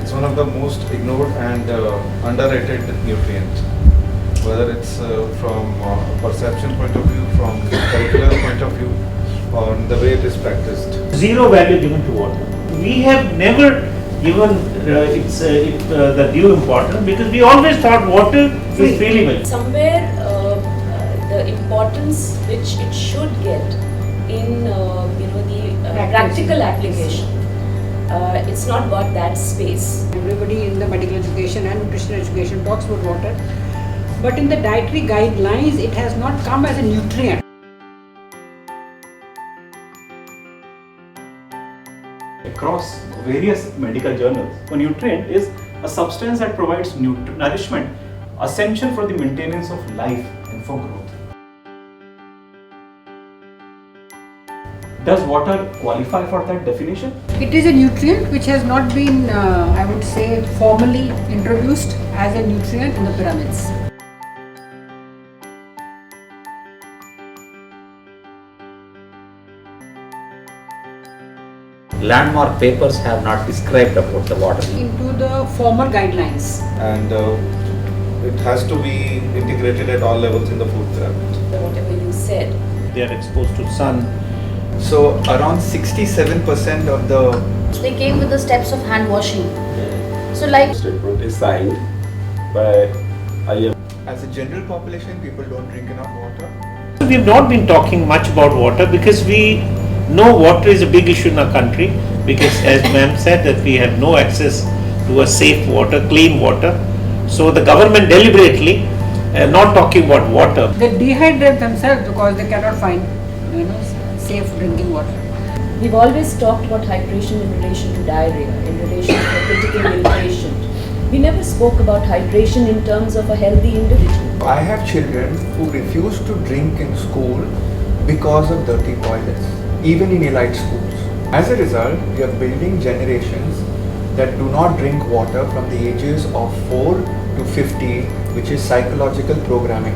It's one of the most ignored and underrated nutrients. Whether it's from perception point of view, from curricular point of view, or the way it is practiced. Zero value given to water. We have never given the due importance because we always thought water is really well. Somewhere the importance which it should get in the practical application, it's not got that space. Everybody in the medical education and nutrition education talks about water, but in the dietary guidelines it has not come as a nutrient. Across various medical journals, a nutrient is a substance that provides nourishment essential for the maintenance of life and for growth. Does water qualify for that definition? It is a nutrient which has not been, I would say, formally introduced as a nutrient in the pyramids. Landmark papers have not described about the water. Into the formal guidelines. And it has to be integrated at all levels in the food pyramid. Whatever you said. They are exposed to sun. So around 67% of the They came with the steps of hand washing. So like statement is signed by IM. as a general population, people don't drink enough water. We have not been talking much about water because we know water is a big issue in our country because as ma'am said that we have no access to a safe water, clean water. So the government deliberately not talking about water. They dehydrate themselves because they cannot find, safe drinking water. We've always talked about hydration in relation to diarrhea, in relation to a critical ill patient. We never spoke about hydration in terms of a healthy individual. I have children who refuse to drink in school because of dirty toilets, even in elite schools. As a result, we are building generations that do not drink water from the ages of 4 to 50, which is psychological programming.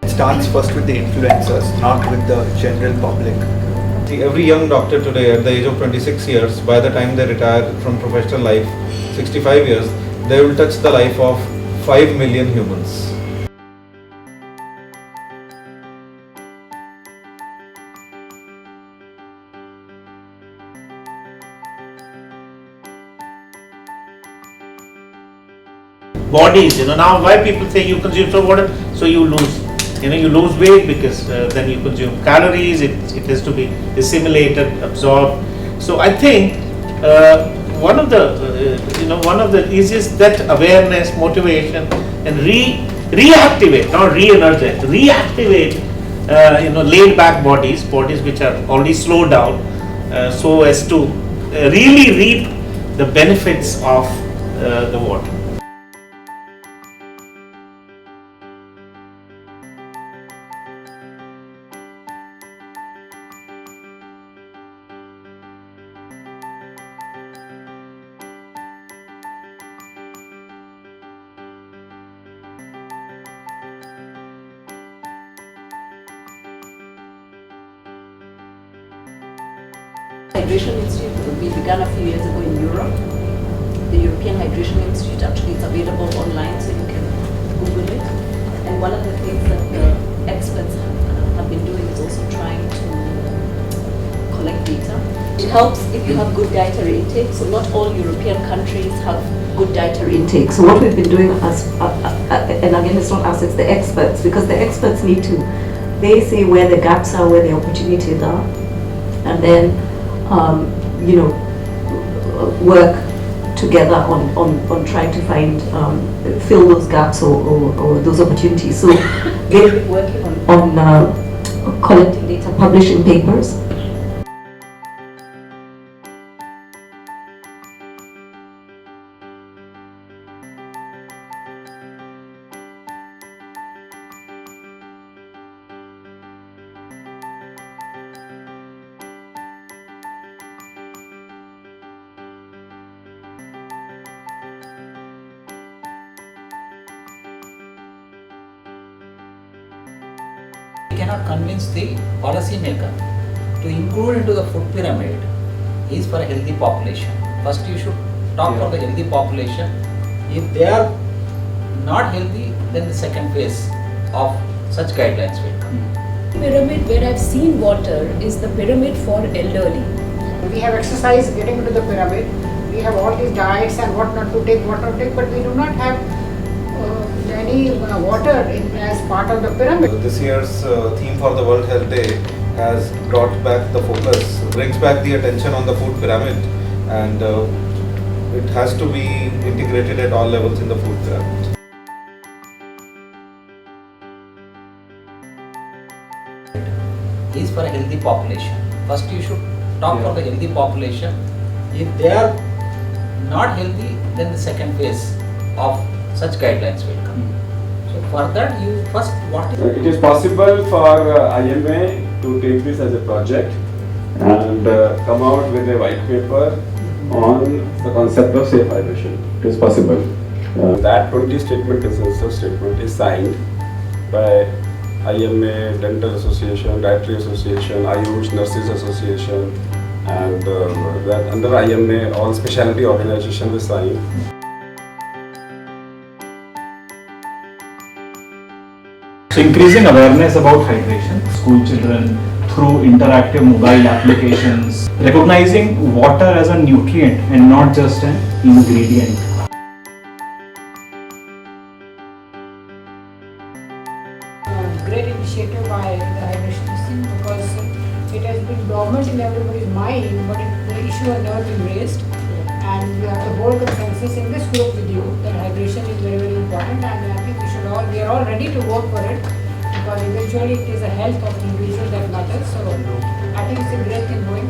It starts first with the influencers, not with the general public. See, every young doctor today at the age of 26 years, by the time they retire from professional life, 65 years, they will touch the life of 5 million humans. Bodies, now why people say you consume so water, so you lose. You lose weight because then you consume calories, it has to be assimilated, absorbed. So I think one of the easiest that awareness, motivation and reactivate, not re-energize, reactivate laid back bodies which are already slowed down so as to really reap the benefits of the water. Hydration Institute, we began a few years ago in Europe. The European Hydration Institute actually is available online, so you can Google it. And one of the things that the experts have been doing is also trying to collect data. It helps if you have good dietary intake. So not all European countries have good dietary intake. So what we've been doing and again it's not us, it's the experts, because the experts need to, they say where the gaps are, where the opportunities are, and then work together on trying to find, fill those gaps or those opportunities. So they've been working on collecting data, publishing papers. We cannot convince the policy maker to include into the food pyramid is for a healthy population. First you should talk for the healthy population. If they are not healthy, then the second phase of such guidelines will come. Pyramid where I've seen water is the pyramid for elderly. We have exercise getting into the pyramid. We have all these diets and what not to take, what not to take, but we do not have any water as part of the pyramid. This year's theme for the World Health Day has brought back the focus, brings back the attention on the food pyramid, and it has to be integrated at all levels in the food pyramid. Is for a healthy population. First you should talk for the healthy population. If they are not healthy, then the second phase of such guidelines will come. So for that you first what is It is possible for IMA to take this as a project and come out with a white paper on the concept of safe hydration. It is possible. That 20 statement consensus statement is signed by IMA, Dental Association, Dietary Association, Ayush, Nurses Association, and that under IMA all specialty organizations will sign. So increasing awareness about hydration, school children through interactive mobile applications, recognizing water as a nutrient and not just an ingredient. Great initiative by the hydration system because it has been dormant in everybody's mind, but the issue has never been raised. And we have the whole consensus in this group with you that hydration is very, very important, and I think we are all ready to work for it because eventually it is the health of the individual that matters. So I think it's a great thing going.